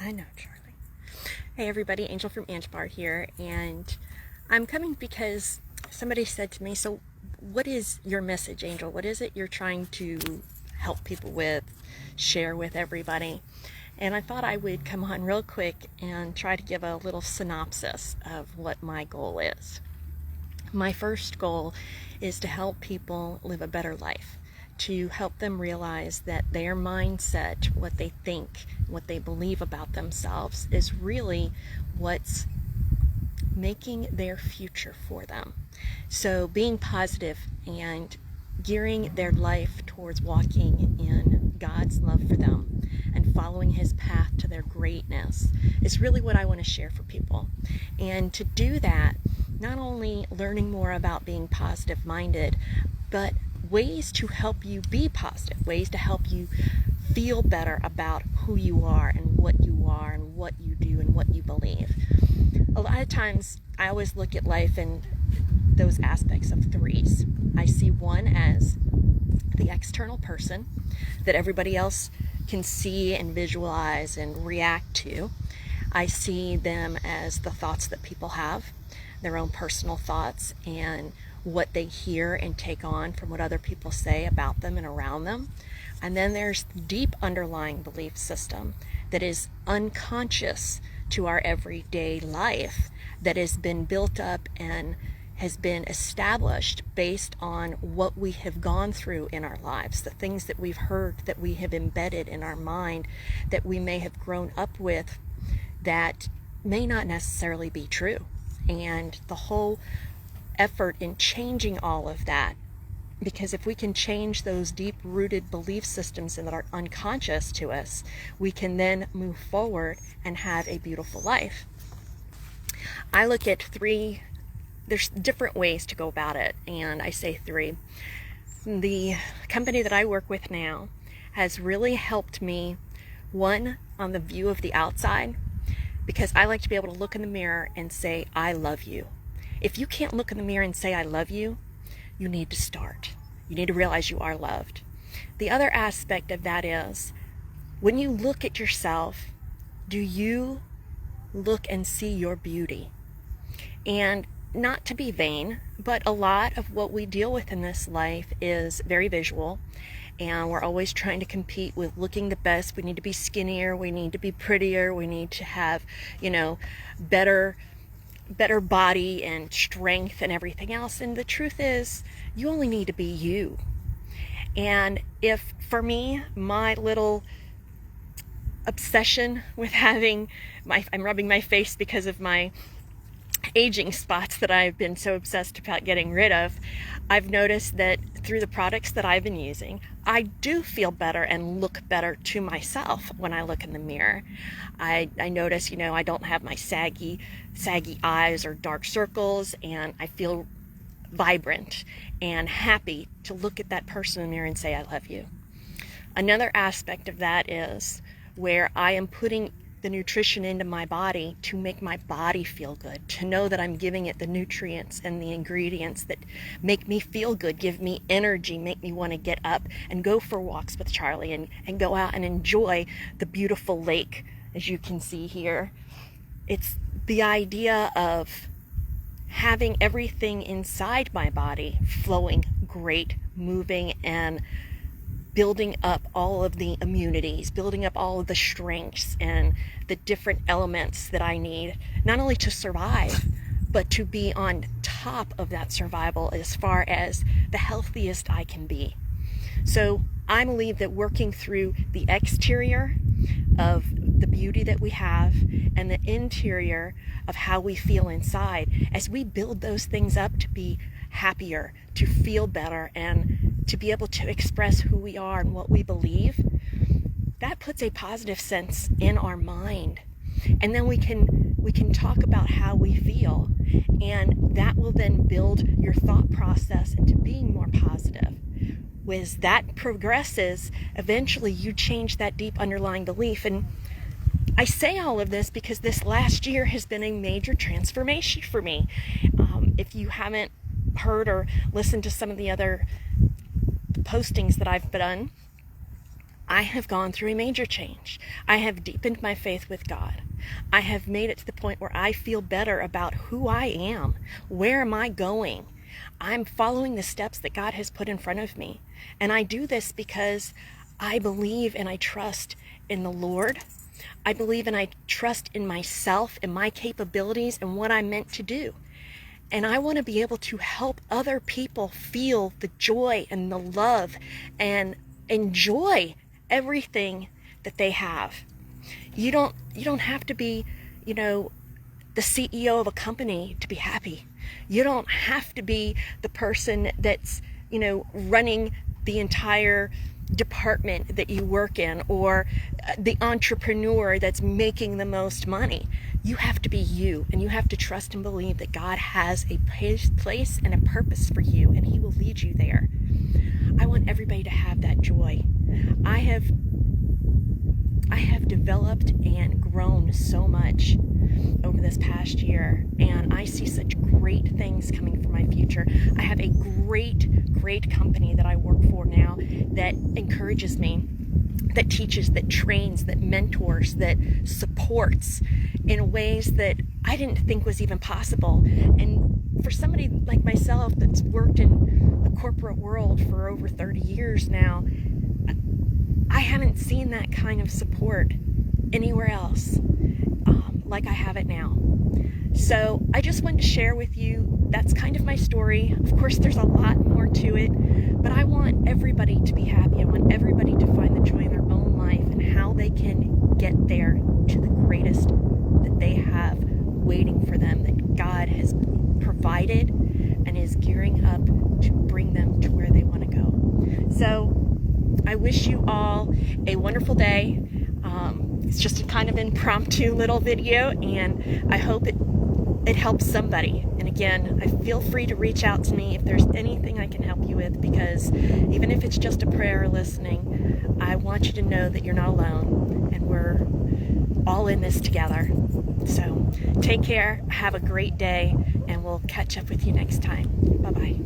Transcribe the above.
I know, Charlie. Hey everybody, Angel from Angebar here, and I'm coming because somebody said to me, so what is your message, Angel? What is it you're trying to help people with, share with everybody? And I thought I would come on real quick and try to give a little synopsis of what my goal is. My first goal is to help people live a better life, to help them realize that their mindset, what they think, what they believe about themselves is really what's making their future for them. So being positive and gearing their life towards walking in God's love for them and following His path to their greatness is really what I want to share for people. And to do that, not only learning more about being positive minded, but ways to help you be positive, ways to help you feel better about who you are and what you do and what you believe. A lot of times I always look at life in those aspects of threes. I see one as the external person that everybody else can see and visualize and react to. I see them as the thoughts that people have, their own personal thoughts, and what they hear and take on from what other people say about them and around them. And then there's the deep underlying belief system that is unconscious to our everyday life, that has been built up and has been established based on what we have gone through in our lives, the things that we've heard, that we have embedded in our mind, that we may have grown up with, that may not necessarily be true. And the whole effort in changing all of that, because if we can change those deep-rooted belief systems that are unconscious to us, we can then move forward and have a beautiful life. I look at three, there's different ways to go about it, and I say three. The company that I work with now has really helped me, one, on the view of the outside, because I like to be able to look in the mirror and say, I love you. If you can't look in the mirror and say, I love you, you need to start. You need to realize you are loved. The other aspect of that is, when you look at yourself, do you look and see your beauty? And not to be vain, but a lot of what we deal with in this life is very visual. And we're always trying to compete with looking the best. We need to be skinnier. We need to be prettier. We need to have, better body and strength and everything else. And the truth is, you only need to be you. And if, for me, my little obsession with I'm rubbing my face because of my aging spots that I've been so obsessed about getting rid of, I've noticed that through the products that I've been using, I do feel better and look better to myself when I look in the mirror. I notice, I don't have my saggy eyes or dark circles, and I feel vibrant and happy to look at that person in the mirror and say, I love you. Another aspect of that is where I am putting the nutrition into my body to make my body feel good, to know that I'm giving it the nutrients and the ingredients that make me feel good, give me energy, make me want to get up and go for walks with Charlie and go out and enjoy the beautiful lake, as you can see here. It's the idea of having everything inside my body flowing great, moving, and building up all of the immunities, building up all of the strengths and the different elements that I need, not only to survive, but to be on top of that survival as far as the healthiest I can be. So I believe that working through the exterior of the beauty that we have and the interior of how we feel inside, as we build those things up to be happier, to feel better, and to be able to express who we are and what we believe, that puts a positive sense in our mind. And then we can talk about how we feel, and that will then build your thought process into being more positive. As that progresses, eventually you change that deep underlying belief. And I say all of this because this last year has been a major transformation for me. If you haven't heard or listened to some of the other postings that I've done, I have gone through a major change. I have deepened my faith with God. I have made it to the point where I feel better about who I am. Where am I going? I'm following the steps that God has put in front of me. And I do this because I believe and I trust in the Lord. I believe and I trust in myself and my capabilities and what I'm meant to do. And I want to be able to help other people feel the joy and the love and enjoy everything that they have. You don't have to be, the CEO of a company to be happy. You don't have to be the person that's, running the entire department that you work in, or the entrepreneur that's making the most money. You have to be you, and you have to trust and believe that God has a place and a purpose for you, and He will lead you there. I want everybody to have that joy. I have developed and grown so much over this past year, and I see such great things coming for my future. I have a great company that I work for now that encourages me, that teaches, that trains, that mentors, that supports in ways that I didn't think was even possible. And for somebody like myself that's worked in the corporate world for over 30 years now, I haven't seen that kind of support anywhere else like I have it now. So I just wanted to share with you, that's kind of my story. Of course, there's a lot more to it, but I want everybody to be happy. I want everybody to find the joy in their own life and how they can get there to the greatest that they have waiting for them, that God has provided and is gearing up to bring them to where they want to go. So I wish you all a wonderful day. It's just a kind of impromptu little video, and I hope it helps somebody. And again, I feel free to reach out to me if there's anything I can help you with, because even if it's just a prayer or listening, I want you to know that you're not alone, and we're all in this together. So take care, have a great day, and we'll catch up with you next time. Bye-bye.